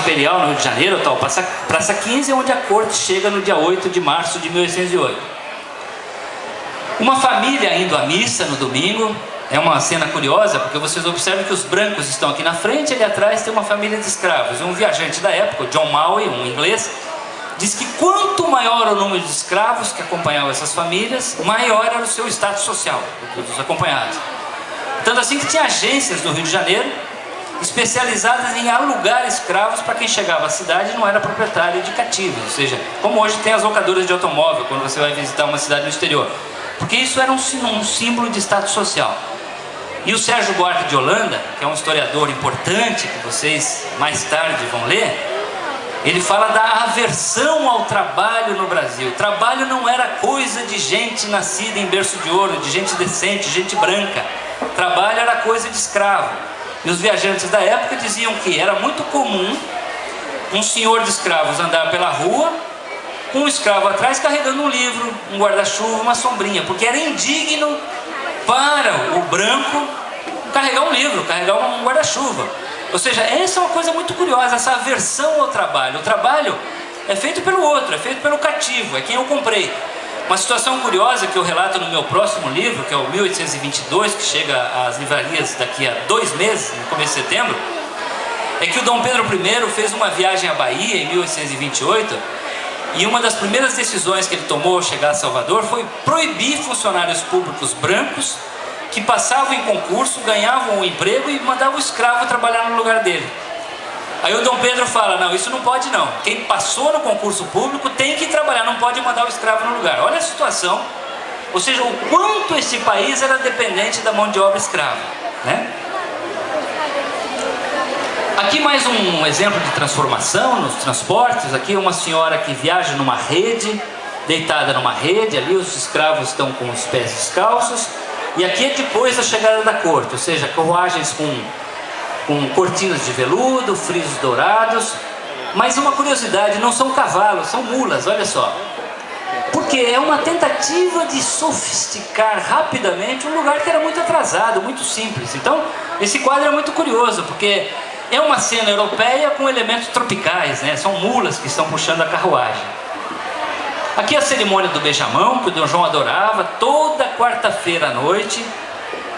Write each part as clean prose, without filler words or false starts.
Imperial, no Rio de Janeiro, tal, Praça 15, onde a corte chega no dia 8 de março de 1808. Uma família indo à missa no domingo. É uma cena curiosa, porque vocês observam que os brancos estão aqui na frente, ali atrás tem uma família de escravos. Um viajante da época, John Maui, um inglês, diz que quanto maior o número de escravos que acompanhavam essas famílias, maior era o seu status social dos acompanhados. Tanto assim que tinha agências no Rio de Janeiro especializadas em alugar escravos para quem chegava à cidade e não era proprietário de cativos. Ou seja, como hoje tem as locadoras de automóvel quando você vai visitar uma cidade no exterior. Porque isso era um símbolo de status social. E o Sérgio Buarque de Holanda, que é um historiador importante, que vocês mais tarde vão ler, ele fala da aversão ao trabalho no Brasil. Trabalho não era coisa de gente nascida em berço de ouro, de gente decente, gente branca. Trabalho era coisa de escravo. E os viajantes da época diziam que era muito comum um senhor de escravos andar pela rua com um escravo atrás carregando um livro, um guarda-chuva, uma sombrinha, porque era indigno para o branco carregar um livro, carregar um guarda-chuva. Ou seja, essa é uma coisa muito curiosa, essa aversão ao trabalho. O trabalho é feito pelo outro, é feito pelo cativo, é quem eu comprei. Uma situação curiosa que eu relato no meu próximo livro, que é o 1822, que chega às livrarias daqui a 2 meses, no começo de setembro, é que o Dom Pedro I fez uma viagem à Bahia em 1828, e uma das primeiras decisões que ele tomou ao chegar a Salvador foi proibir funcionários públicos brancos que passavam em concurso, ganhavam um emprego e mandavam o escravo trabalhar no lugar dele. Aí o Dom Pedro fala, não, isso não pode não. Quem passou no concurso público tem que trabalhar, não pode mandar o escravo no lugar. Olha a situação, ou seja, o quanto esse país era dependente da mão de obra escrava, né? Aqui mais um exemplo de transformação nos transportes. Aqui uma senhora que viaja numa rede, deitada numa rede, ali os escravos estão com os pés descalços. E aqui é depois da chegada da corte, ou seja, carruagens com cortinas de veludo, frisos dourados. Mas uma curiosidade, não são cavalos, são mulas, olha só. Porque é uma tentativa de sofisticar rapidamente um lugar que era muito atrasado, muito simples. Então, esse quadro é muito curioso, porque é uma cena europeia com elementos tropicais, né? São mulas que estão puxando a carruagem. Aqui a cerimônia do beijamão, que o Dom João adorava. Toda quarta-feira à noite,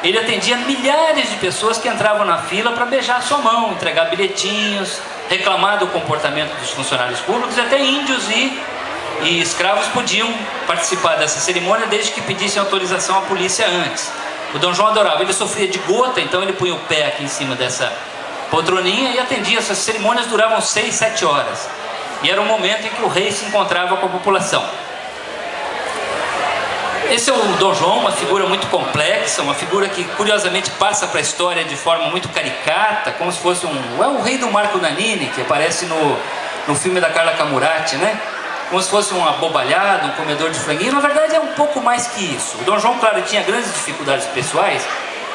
ele atendia milhares de pessoas que entravam na fila para beijar a sua mão, entregar bilhetinhos, reclamar do comportamento dos funcionários públicos. Até índios e escravos podiam participar dessa cerimônia, desde que pedissem autorização à polícia antes. O Dom João adorava. Ele sofria de gota, então ele punha o pé aqui em cima dessa poltroninha e atendia. Essas cerimônias duravam 6, 7 horas. E era o momento em que o rei se encontrava com a população. Esse é o Dom João, uma figura muito complexa, uma figura que curiosamente passa para a história de forma muito caricata, como se fosse o rei do Marco Nanini, que aparece no filme da Carla Camurati, né? Como se fosse um abobalhado, um comedor de franguinho. Na verdade é um pouco mais que isso. O Dom João, claro, tinha grandes dificuldades pessoais,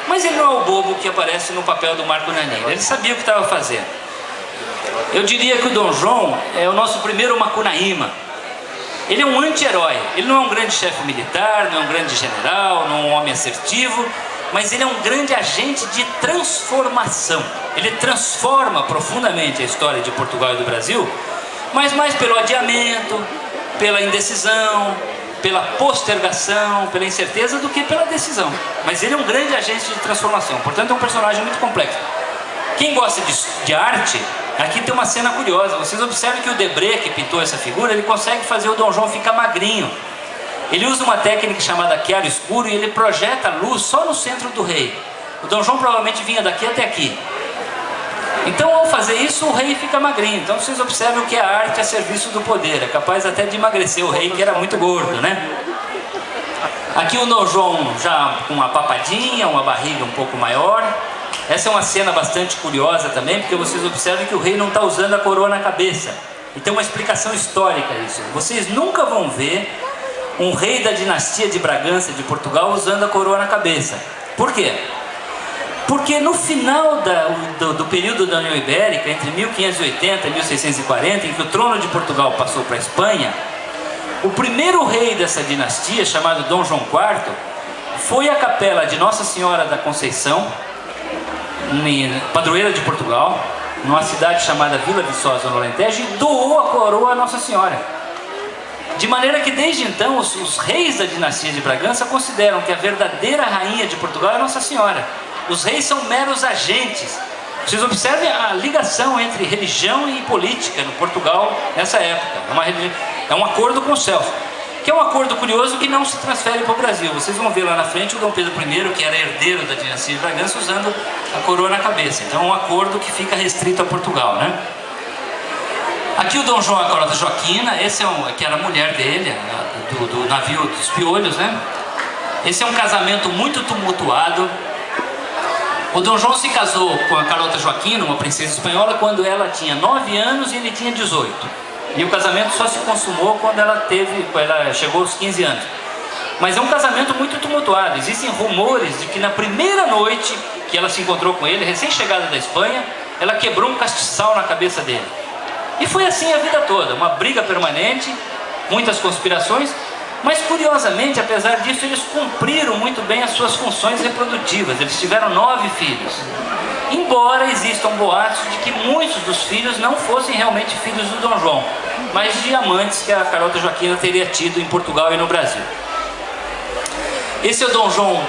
mas ele não é o bobo que aparece no papel do Marco Nanini. Ele sabia o que estava fazendo. Eu diria que o Dom João é o nosso primeiro Macunaíma. Ele é um anti-herói. Ele não é um grande chefe militar, não é um grande general, não é um homem assertivo, mas ele é um grande agente de transformação. Ele transforma profundamente a história de Portugal e do Brasil, mas mais pelo adiamento, pela indecisão, pela postergação, pela incerteza, do que pela decisão. Mas ele é um grande agente de transformação, portanto é um personagem muito complexo. Quem gosta de arte, aqui tem uma cena curiosa. Vocês observam que o Debré, que pintou essa figura, ele consegue fazer o Dom João ficar magrinho. Ele usa uma técnica chamada chiaro escuro e ele projeta a luz só no centro do rei. O Dom João provavelmente vinha daqui até aqui. Então, ao fazer isso, o rei fica magrinho. Então vocês observam que a arte é a serviço do poder, é capaz até de emagrecer o rei, que era muito gordo, né? Aqui o Dom João já com uma papadinha, uma barriga um pouco maior. Essa é uma cena bastante curiosa também, porque vocês observam que o rei não está usando a coroa na cabeça. E tem uma explicação histórica isso. Vocês nunca vão ver um rei da dinastia de Bragança de Portugal usando a coroa na cabeça. Por quê? Porque no final do período da União Ibérica, entre 1580 e 1640, em que o trono de Portugal passou para a Espanha, o primeiro rei dessa dinastia, chamado Dom João IV, foi à capela de Nossa Senhora da Conceição, padroeira de Portugal, numa cidade chamada Vila Viçosa, no Alentejo, e doou a coroa a Nossa Senhora. De maneira que desde então os reis da dinastia de Bragança consideram que a verdadeira rainha de Portugal é Nossa Senhora. Os reis são meros agentes. Vocês observem a ligação entre religião e política no Portugal nessa época. É um acordo com os céus, que é um acordo curioso que não se transfere para o Brasil. Vocês vão ver lá na frente o Dom Pedro I, que era herdeiro da dinastia de Bragança, usando a coroa na cabeça. Então é um acordo que fica restrito a Portugal, né? Aqui o Dom João e a Carlota Joaquina, que era a mulher dele, do navio dos Piolhos, né? Esse é um casamento muito tumultuado. O Dom João se casou com a Carlota Joaquina, uma princesa espanhola, quando ela tinha 9 anos e ele tinha 18. E o casamento só se consumou quando ela chegou aos 15 anos. Mas é um casamento muito tumultuado. Existem rumores de que na primeira noite que ela se encontrou com ele, recém-chegada da Espanha, ela quebrou um castiçal na cabeça dele. E foi assim a vida toda, uma briga permanente, muitas conspirações, mas curiosamente, apesar disso, eles cumpriram muito bem as suas funções reprodutivas. Eles tiveram 9 filhos. Embora existam boatos de que muitos dos filhos não fossem realmente filhos do Dom João, mas de amantes que a Carlota Joaquina teria tido em Portugal e no Brasil. Esse é o Dom João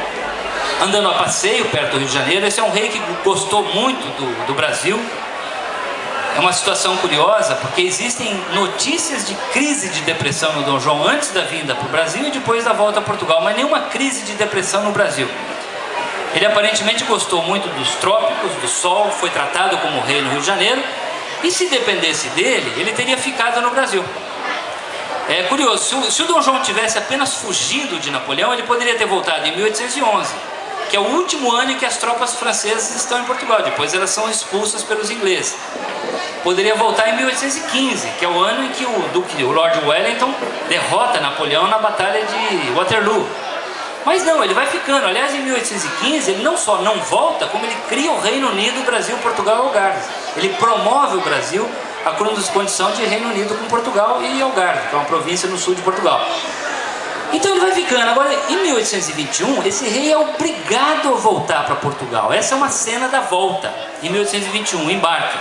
andando a passeio perto do Rio de Janeiro. Esse é um rei que gostou muito do Brasil. É uma situação curiosa, porque existem notícias de crise de depressão no Dom João antes da vinda para o Brasil e depois da volta a Portugal, mas nenhuma crise de depressão no Brasil. Ele aparentemente gostou muito dos trópicos, do sol, foi tratado como rei no Rio de Janeiro, e se dependesse dele, ele teria ficado no Brasil. É curioso, se o Dom João tivesse apenas fugido de Napoleão, ele poderia ter voltado em 1811, que é o último ano em que as tropas francesas estão em Portugal, depois elas são expulsas pelos ingleses. Poderia voltar em 1815, que é o ano em que o Lord Wellington derrota Napoleão na Batalha de Waterloo. Mas não, ele vai ficando. Aliás, em 1815, ele não só não volta, como ele cria o Reino Unido, Brasil, Portugal e Algarve. Ele promove o Brasil à condição de Reino Unido com Portugal e Algarve, que é uma província no sul de Portugal. Então ele vai ficando. Agora, em 1821, esse rei é obrigado a voltar para Portugal. Essa é uma cena da volta, em 1821, embarque.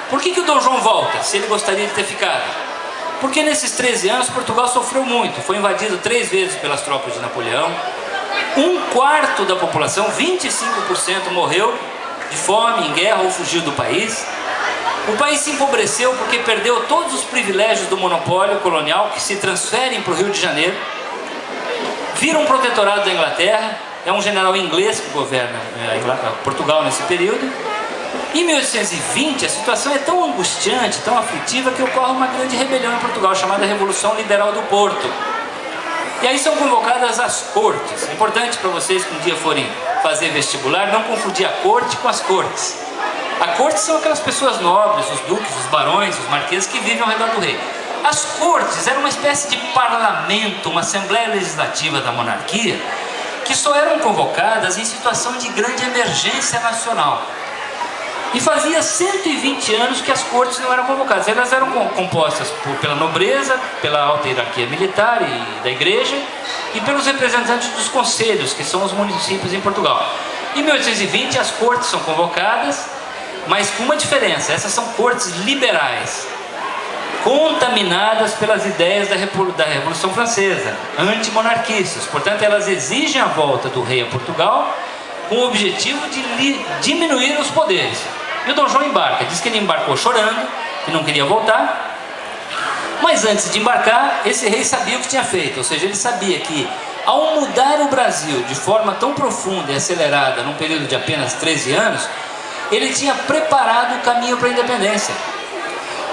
Por que o Dom João volta, se ele gostaria de ter ficado? Porque nesses 13 anos Portugal sofreu muito. Foi invadido 3 vezes pelas tropas de Napoleão. 1/4 da população, 25%, morreu de fome, em guerra ou fugiu do país. O país se empobreceu porque perdeu todos os privilégios do monopólio colonial que se transferem para o Rio de Janeiro. Vira um protetorado da Inglaterra. É um general inglês que governa Portugal nesse período. Em 1820, a situação é tão angustiante, tão aflitiva, que ocorre uma grande rebelião em Portugal, chamada Revolução Liberal do Porto. E aí são convocadas as cortes. É importante para vocês que um dia forem fazer vestibular, não confundir a corte com as cortes. A corte são aquelas pessoas nobres, os duques, os barões, os marqueses que vivem ao redor do rei. As cortes eram uma espécie de parlamento, uma assembleia legislativa da monarquia, que só eram convocadas em situação de grande emergência nacional. E fazia 120 anos que as cortes não eram convocadas. Elas eram compostas pela nobreza, pela alta hierarquia militar e da igreja, e pelos representantes dos conselhos, que são os municípios em Portugal. Em 1820 as cortes são convocadas, mas com uma diferença: essas são cortes liberais, contaminadas pelas ideias da Revolução Francesa, antimonarquistas. Portanto, elas exigem a volta do rei a Portugal com o objetivo de diminuir os poderes. E o Dom João embarca. Diz que ele embarcou chorando, que não queria voltar. Mas antes de embarcar, esse rei sabia o que tinha feito. Ou seja, ele sabia que ao mudar o Brasil de forma tão profunda e acelerada, num período de apenas 13 anos, ele tinha preparado o caminho para a independência.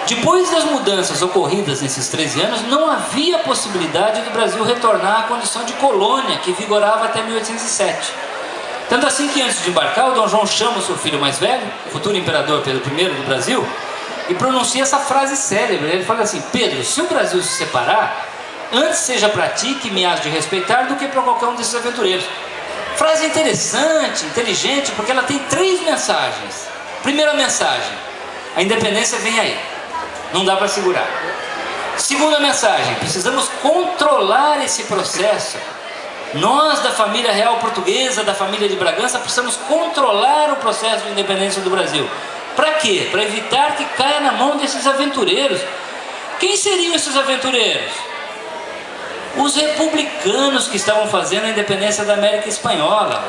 Depois das mudanças ocorridas nesses 13 anos, não havia possibilidade do Brasil retornar à condição de colônia que vigorava até 1807. Tanto assim que antes de embarcar, o Dom João chama o seu filho mais velho, o futuro imperador Pedro I do Brasil, e pronuncia essa frase célebre. Ele fala assim: Pedro, se o Brasil se separar, antes seja para ti que me has de respeitar do que para qualquer um desses aventureiros. Frase interessante, inteligente, porque ela tem 3 mensagens. Primeira mensagem: a independência vem aí, não dá para segurar. Segunda mensagem: precisamos controlar esse processo. Nós, da família real portuguesa, da família de Bragança, precisamos controlar o processo de independência do Brasil. Para quê? Para evitar que caia na mão desses aventureiros. Quem seriam esses aventureiros? Os republicanos que estavam fazendo a independência da América Espanhola.